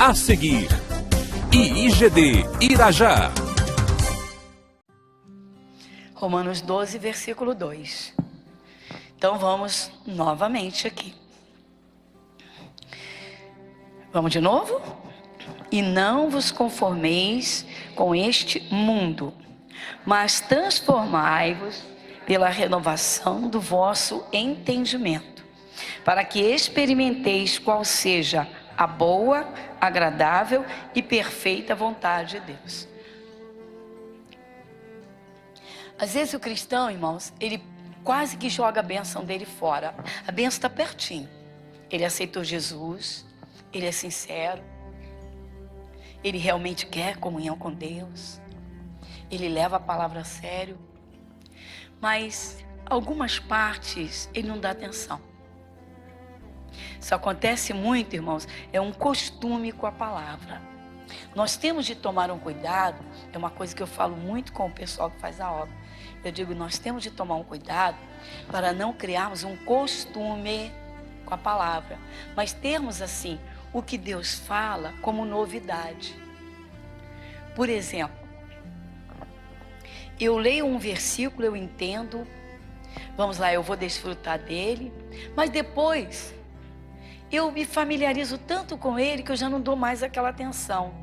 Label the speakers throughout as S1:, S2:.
S1: A seguir, IIGD Irajá.
S2: Romanos 12, versículo 2. Então vamos novamente aqui. Vamos de novo? E não vos conformeis com este mundo, mas transformai-vos pela renovação do vosso entendimento, para que experimenteis qual seja a boa, agradável e perfeita vontade de Deus. Às vezes o cristão, irmãos, ele quase que joga a bênção dele fora. A bênção está pertinho. Ele aceitou Jesus, ele é sincero, ele realmente quer comunhão com Deus, ele leva a palavra a sério, mas algumas partes ele não dá atenção. Isso acontece muito, irmãos, é um costume com a palavra. Nós temos de tomar um cuidado, é uma coisa que eu falo muito com o pessoal que faz a obra. Eu digo, nós temos de tomar um cuidado para não criarmos um costume com a palavra, mas termos assim, o que Deus fala como novidade. Por exemplo, eu leio um versículo, eu entendo, vamos lá, eu vou desfrutar dele, mas depois eu me familiarizo tanto com ele que eu já não dou mais aquela atenção.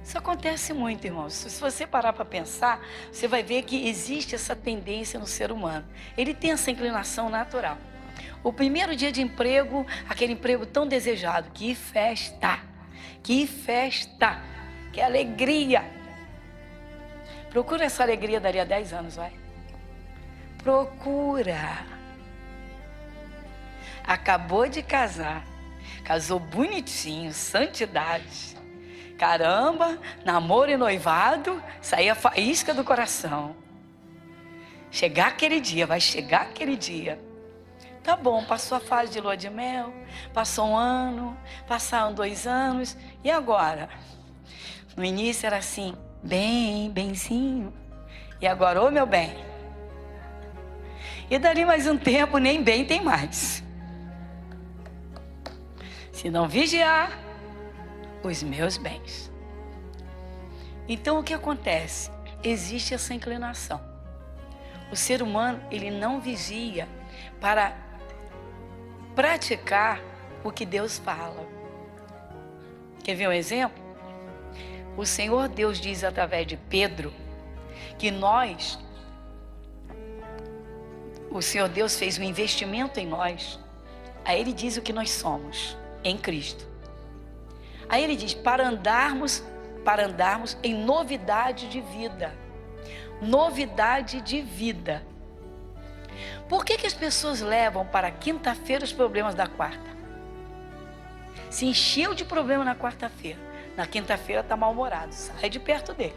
S2: Isso acontece muito, irmãos. Se você parar para pensar, você vai ver que existe essa tendência no ser humano. Ele tem essa inclinação natural. O primeiro dia de emprego, aquele emprego tão desejado, que festa, que alegria. Procura essa alegria dali a 10 anos, vai. Procura. Acabou de casar, casou bonitinho, santidade. Caramba, namoro e noivado, saía faísca do coração. Chegar aquele dia, vai chegar aquele dia. Tá bom, passou a fase de lua de mel, passou um ano, passaram 2 anos, e agora? No início era assim, benzinho, e agora, ô meu bem. E dali mais um tempo, nem bem tem mais. Se não vigiar, os meus bens. Então o que acontece? Existe essa inclinação. O ser humano, ele não vigia para praticar o que Deus fala. Quer ver um exemplo? O Senhor Deus diz através de Pedro que o Senhor Deus fez um investimento em nós. Aí ele diz o que nós somos em Cristo. Aí ele diz, para andarmos em novidade de vida. Novidade de vida. Por que as pessoas levam para quinta-feira os problemas da quarta? Se encheu de problema na quarta-feira, na quinta-feira está mal-humorado, sai de perto dele.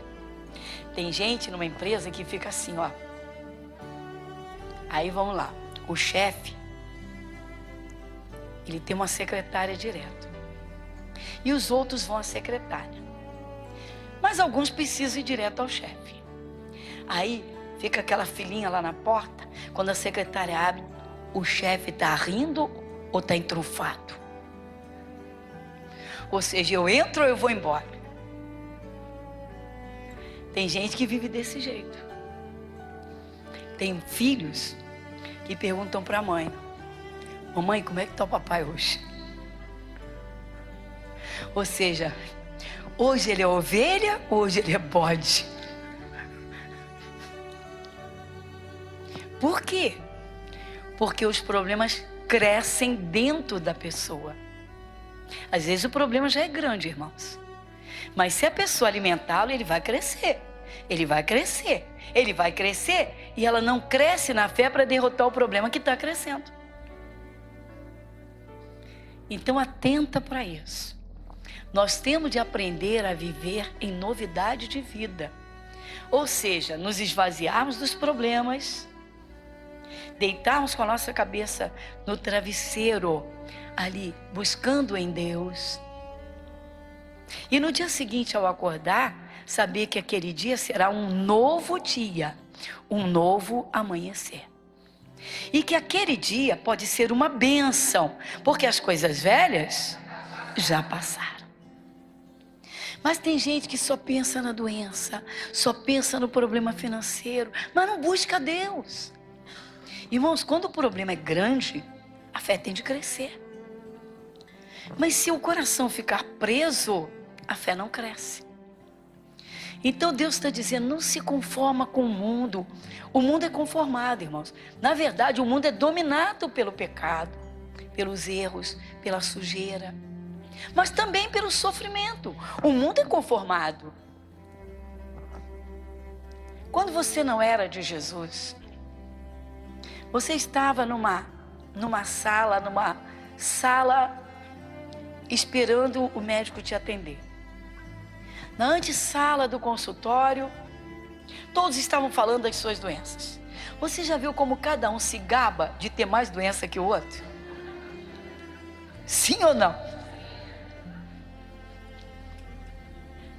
S2: Tem gente numa empresa que fica assim, ó. Aí vamos lá, o chefe, ele tem uma secretária direto. E os outros vão à secretária. Mas alguns precisam ir direto ao chefe. Aí fica aquela filinha lá na porta. Quando a secretária abre, o chefe está rindo ou está entrufado? Ou seja, eu entro ou eu vou embora? Tem gente que vive desse jeito. Tem filhos que perguntam para a mãe, mamãe, como é que está o papai hoje? Ou seja, hoje ele é ovelha, hoje ele é bode. Por quê? Porque os problemas crescem dentro da pessoa. Às vezes o problema já é grande, irmãos. Mas se a pessoa alimentá-lo, ele vai crescer. Ele vai crescer. Ele vai crescer e ela não cresce na fé para derrotar o problema que está crescendo. Então atenta para isso. Nós temos de aprender a viver em novidade de vida. Ou seja, nos esvaziarmos dos problemas, deitarmos com a nossa cabeça no travesseiro, ali, buscando em Deus. E no dia seguinte, ao acordar, saber que aquele dia será um novo dia, um novo amanhecer. E que aquele dia pode ser uma bênção, porque as coisas velhas já passaram. Mas tem gente que só pensa na doença, só pensa no problema financeiro, mas não busca Deus. Irmãos, quando o problema é grande, a fé tem de crescer. Mas se o coração ficar preso, a fé não cresce. Então Deus está dizendo, não se conforma com o mundo. O mundo é conformado, irmãos. Na verdade, o mundo é dominado pelo pecado, pelos erros, pela sujeira, mas também pelo sofrimento. O mundo é conformado. Quando você não era de Jesus, você estava numa sala esperando o médico te atender. Na antessala do consultório, todos estavam falando das suas doenças. Você já viu como cada um se gaba de ter mais doença que o outro? Sim ou não?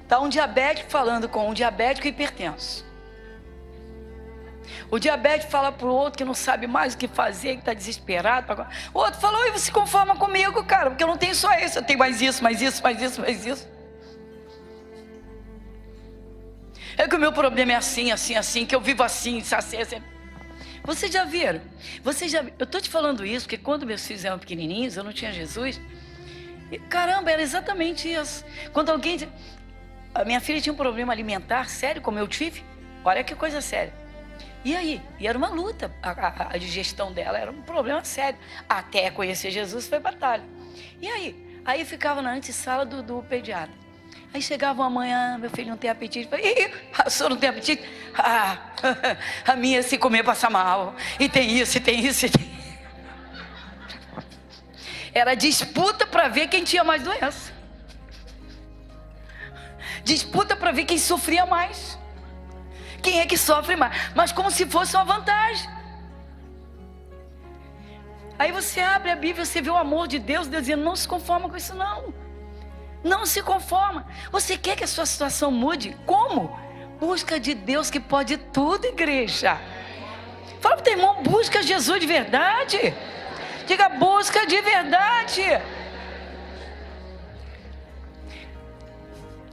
S2: Está um diabético falando com um diabético hipertenso. O diabético fala para o outro que não sabe mais o que fazer, que está desesperado. O outro falou, e você se conforma comigo, cara, porque eu não tenho só isso, eu tenho mais isso, mais isso, mais isso, mais isso. É que o meu problema é assim, assim, assim, que eu vivo assim, assim, assim. Vocês já viram? Eu estou te falando isso, porque quando meus filhos eram pequenininhos, eu não tinha Jesus. E, caramba, era exatamente isso. Quando alguém... A minha filha tinha um problema alimentar sério, como eu tive. Olha que coisa séria. E aí? E era uma luta. A digestão dela era um problema sério. Até conhecer Jesus foi batalha. E aí? Aí ficava na antessala do pediatra. Aí chegava uma manhã, meu filho não tem apetite. Falei, a senhora não tem apetite? A minha se comer passa mal. E tem isso, e tem isso, e tem... Era disputa para ver quem tinha mais doença. Disputa para ver quem sofria mais. Quem é que sofre mais? Mas como se fosse uma vantagem. Aí você abre a Bíblia, você vê o amor de Deus, Deus dizendo, não se conforma com isso não. Não se conforma. Você quer que a sua situação mude? Como? Busca de Deus que pode tudo, igreja. Fala para o teu irmão, busca Jesus de verdade. Diga, busca de verdade.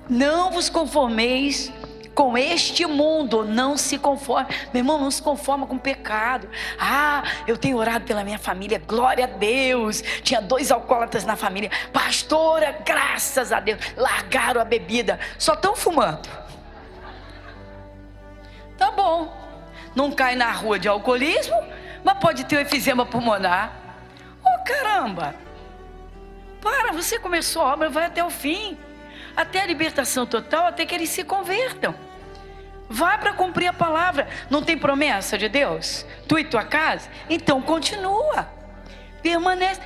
S2: Não vos conformeis com este mundo, não se conforme. Meu irmão, não se conforma com o pecado. Eu tenho orado pela minha família, glória a Deus. Tinha 2 alcoólatras na família. Pastora, graças a Deus, largaram a bebida, só estão fumando. Tá bom, não cai na rua de alcoolismo, mas pode ter um efizema pulmonar. Caramba, você começou a obra, vai até o fim, até a libertação total, até que eles se convertam. Vai para cumprir a palavra. Não tem promessa de Deus? Tu e tua casa? Então continua, permanece.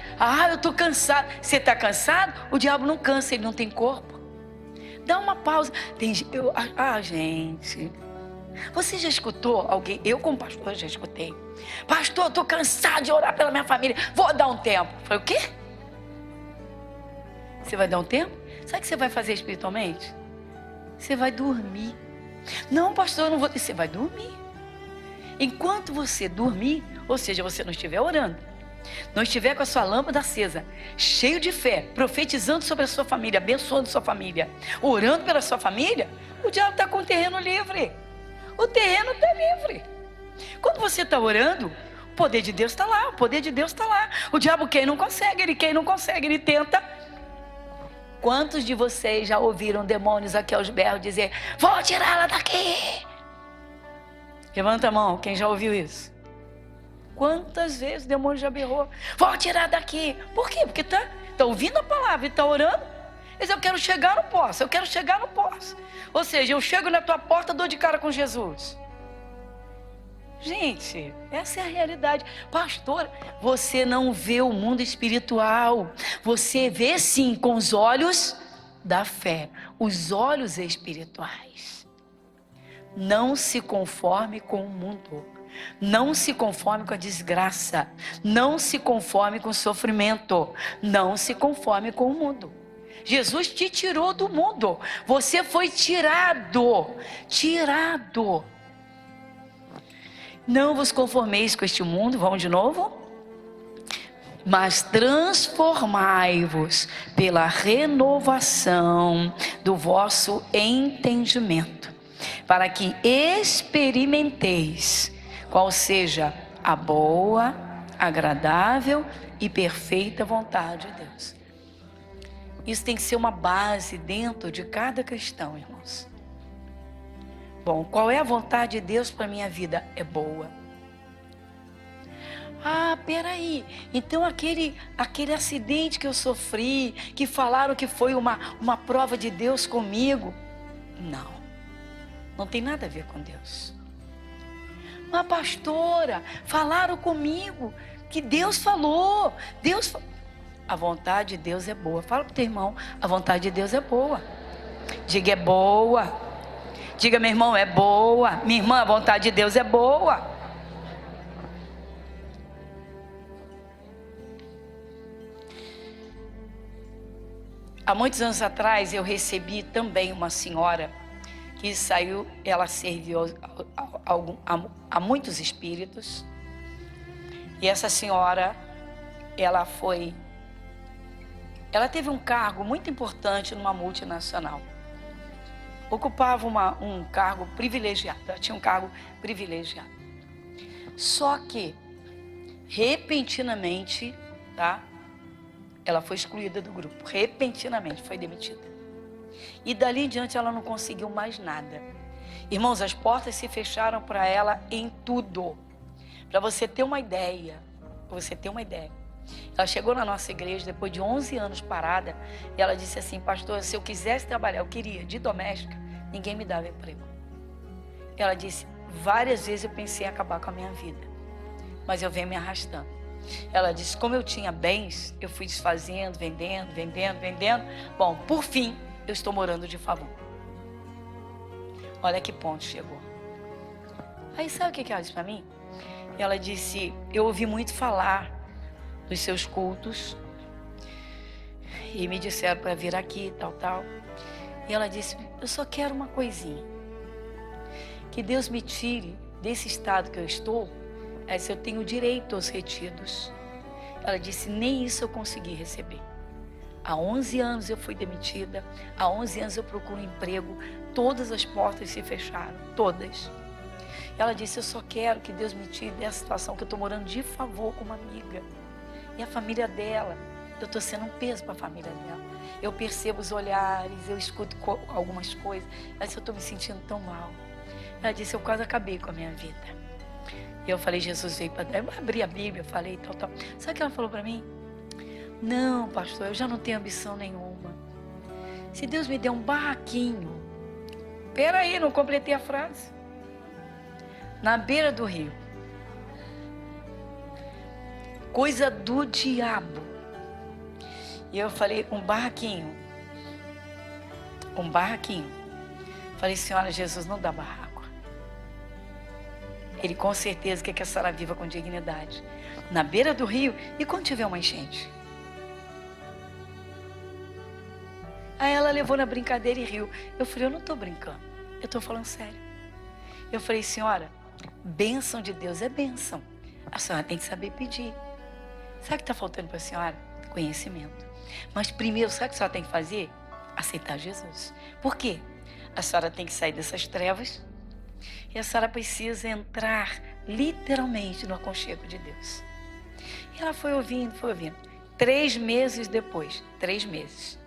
S2: Eu estou cansado. Você está cansado? O diabo não cansa, ele não tem corpo. Dá uma pausa. Gente, você já escutou alguém? Eu como pastor já escutei. Pastor, eu estou cansado de orar pela minha família, vou dar um tempo. Eu falei, o quê? Você vai dar um tempo? Sabe o que você vai fazer espiritualmente? Você vai dormir. Não, pastor, eu não vou. Você vai dormir. Enquanto você dormir, ou seja, você não estiver orando, não estiver com a sua lâmpada acesa, cheio de fé, profetizando sobre a sua família, abençoando sua família, orando pela sua família, o diabo está com o terreno livre. O terreno está livre. Quando você está orando, o poder de Deus está lá, o poder de Deus está lá. O diabo quem não consegue, ele tenta. Quantos de vocês já ouviram demônios aqui aos berros dizer, vou tirá-la daqui? Levanta a mão, quem já ouviu isso? Quantas vezes o demônio já berrou, vou tirar daqui? Por quê? Porque está ouvindo a palavra e está orando. Mas eu quero chegar, não posso, Ou seja, eu chego na tua porta, dou de cara com Jesus. Gente, essa é a realidade. Pastor, você não vê o mundo espiritual. Você vê sim com os olhos da fé, os olhos espirituais. Não se conforme com o mundo. Não se conforme com a desgraça. Não se conforme com o sofrimento. Não se conforme com o mundo. Jesus te tirou do mundo. Você foi tirado. Não vos conformeis com este mundo. Vamos de novo? mas transformai-vos pela renovação do vosso entendimento, para que experimenteis qual seja a boa, agradável e perfeita vontade de Deus. Isso tem que ser uma base dentro de cada cristão, irmãos. Bom, qual é a vontade de Deus para a minha vida? É boa. Ah, peraí, então aquele acidente que eu sofri, que falaram que foi uma prova de Deus comigo. Não tem nada a ver com Deus. Mas pastora, falaram comigo que Deus falou, a vontade de Deus é boa. Fala pro teu irmão, a vontade de Deus é boa. Diga, é boa. Diga, meu irmão, é boa. Minha irmã, a vontade de Deus é boa. Há muitos anos atrás eu recebi também uma senhora que saiu, ela serviu a muitos espíritos. E essa senhora, ela teve um cargo muito importante numa multinacional. Ocupava um cargo privilegiado, ela tinha um cargo privilegiado. Só que, repentinamente, ela foi excluída do grupo, repentinamente foi demitida. E dali em diante ela não conseguiu mais nada. Irmãos, as portas se fecharam para ela em tudo. Para você ter uma ideia, ela chegou na nossa igreja depois de 11 anos parada, e ela disse assim: pastor, se eu quisesse trabalhar, eu queria, de doméstica, ninguém me dava emprego. Ela disse, várias vezes eu pensei em acabar com a minha vida, mas eu venho me arrastando. Ela disse, como eu tinha bens, eu fui desfazendo, vendendo. Bom, por fim, eu estou morando de favor. Olha que ponto chegou. Aí sabe o que ela disse para mim? Ela disse, eu ouvi muito falar dos seus cultos e me disseram para vir aqui, tal. E ela disse, eu só quero uma coisinha, que Deus me tire desse estado que eu estou. Se eu tenho direito aos retidos. Ela disse, nem isso eu consegui receber. Há 11 anos eu fui demitida, há 11 anos eu procuro emprego, todas as portas se fecharam, todas. Ela disse, eu só quero que Deus me tire dessa situação, que eu estou morando de favor com uma amiga. E a família dela, eu estou sendo um peso para a família dela. Eu percebo os olhares, eu escuto algumas coisas. Ela disse, eu estou me sentindo tão mal. Ela disse, eu quase acabei com a minha vida. E eu falei, Jesus veio para dar. Eu abri a Bíblia, eu falei, tal. Sabe o que ela falou para mim? Não, pastor, eu já não tenho ambição nenhuma. Se Deus me der um barraquinho. Peraí, não completei a frase. Na beira do rio. Coisa do diabo. E eu falei, um barraquinho. Falei, senhora, Jesus não dá barraco. Ele com certeza quer que a senhora viva com dignidade. Na beira do rio, e quando tiver uma enchente? Aí ela levou na brincadeira e riu. Eu falei, eu não estou brincando, eu estou falando sério. Eu falei, senhora, bênção de Deus é bênção. A senhora tem que saber pedir. Sabe o que está faltando para a senhora? Conhecimento. Mas primeiro, sabe o que a senhora tem que fazer? Aceitar Jesus. Por quê? A senhora tem que sair dessas trevas. E a senhora precisa entrar literalmente no aconchego de Deus. E ela foi ouvindo. 3 meses depois, 3 meses.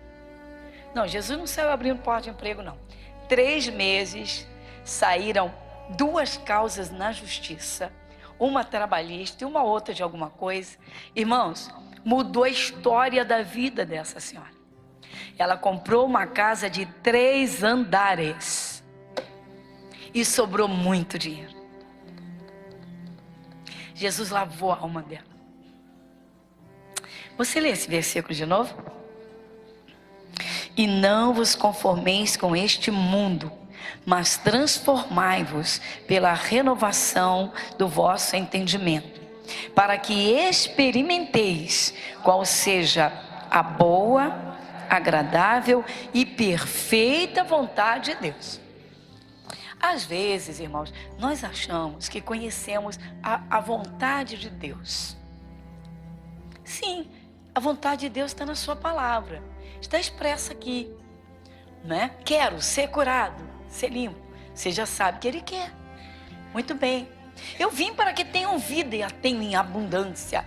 S2: Não, Jesus não saiu abrindo porta de emprego, não. 3 meses saíram 2 causas na justiça, uma trabalhista e uma outra de alguma coisa. Irmãos, mudou a história da vida dessa senhora. Ela comprou uma casa de 3 andares. E sobrou muito dinheiro. Jesus lavou a alma dela. Você lê esse versículo de novo? E não vos conformeis com este mundo, mas transformai-vos pela renovação do vosso entendimento, para que experimenteis qual seja a boa, agradável e perfeita vontade de Deus. Às vezes, irmãos, nós achamos que conhecemos a vontade de Deus. Sim, a vontade de Deus está na sua palavra. Está expressa aqui, né? Quero ser curado, ser limpo. Você já sabe que Ele quer. Muito bem. Eu vim para que tenham vida e a tenham em abundância.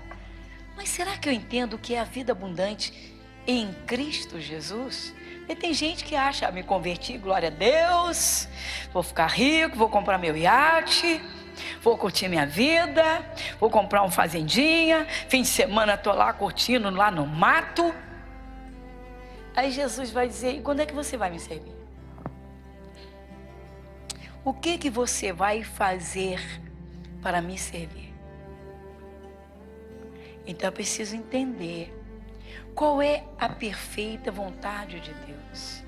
S2: Mas será que eu entendo o que é a vida abundante em Cristo Jesus? E tem gente que acha, me converti, glória a Deus, vou ficar rico, vou comprar meu iate, vou curtir minha vida, vou comprar uma fazendinha, fim de semana estou lá curtindo lá no mato. Aí Jesus vai dizer, e quando é que você vai me servir? O que você vai fazer para me servir? Então eu preciso entender qual é a perfeita vontade de Deus.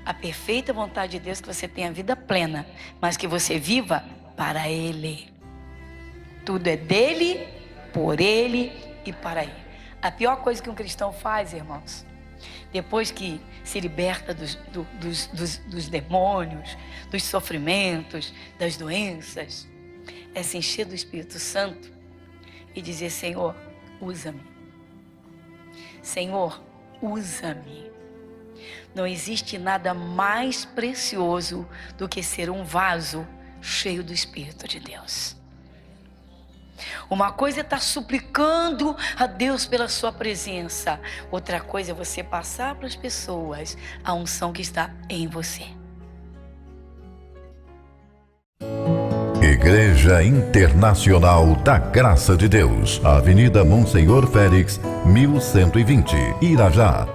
S2: A perfeita vontade de Deus é que você tenha vida plena, mas que você viva para Ele. Tudo é dele, por Ele e para Ele. A pior coisa que um cristão faz, irmãos, depois que se liberta dos demônios, dos sofrimentos, das doenças, é se encher do Espírito Santo e dizer, Senhor, usa-me. Senhor, usa-me. Não existe nada mais precioso do que ser um vaso cheio do Espírito de Deus. Uma coisa é estar suplicando a Deus pela sua presença. Outra coisa é você passar para as pessoas a unção que está em você.
S3: Igreja Internacional da Graça de Deus, Avenida Monsenhor Félix, 1120, Irajá.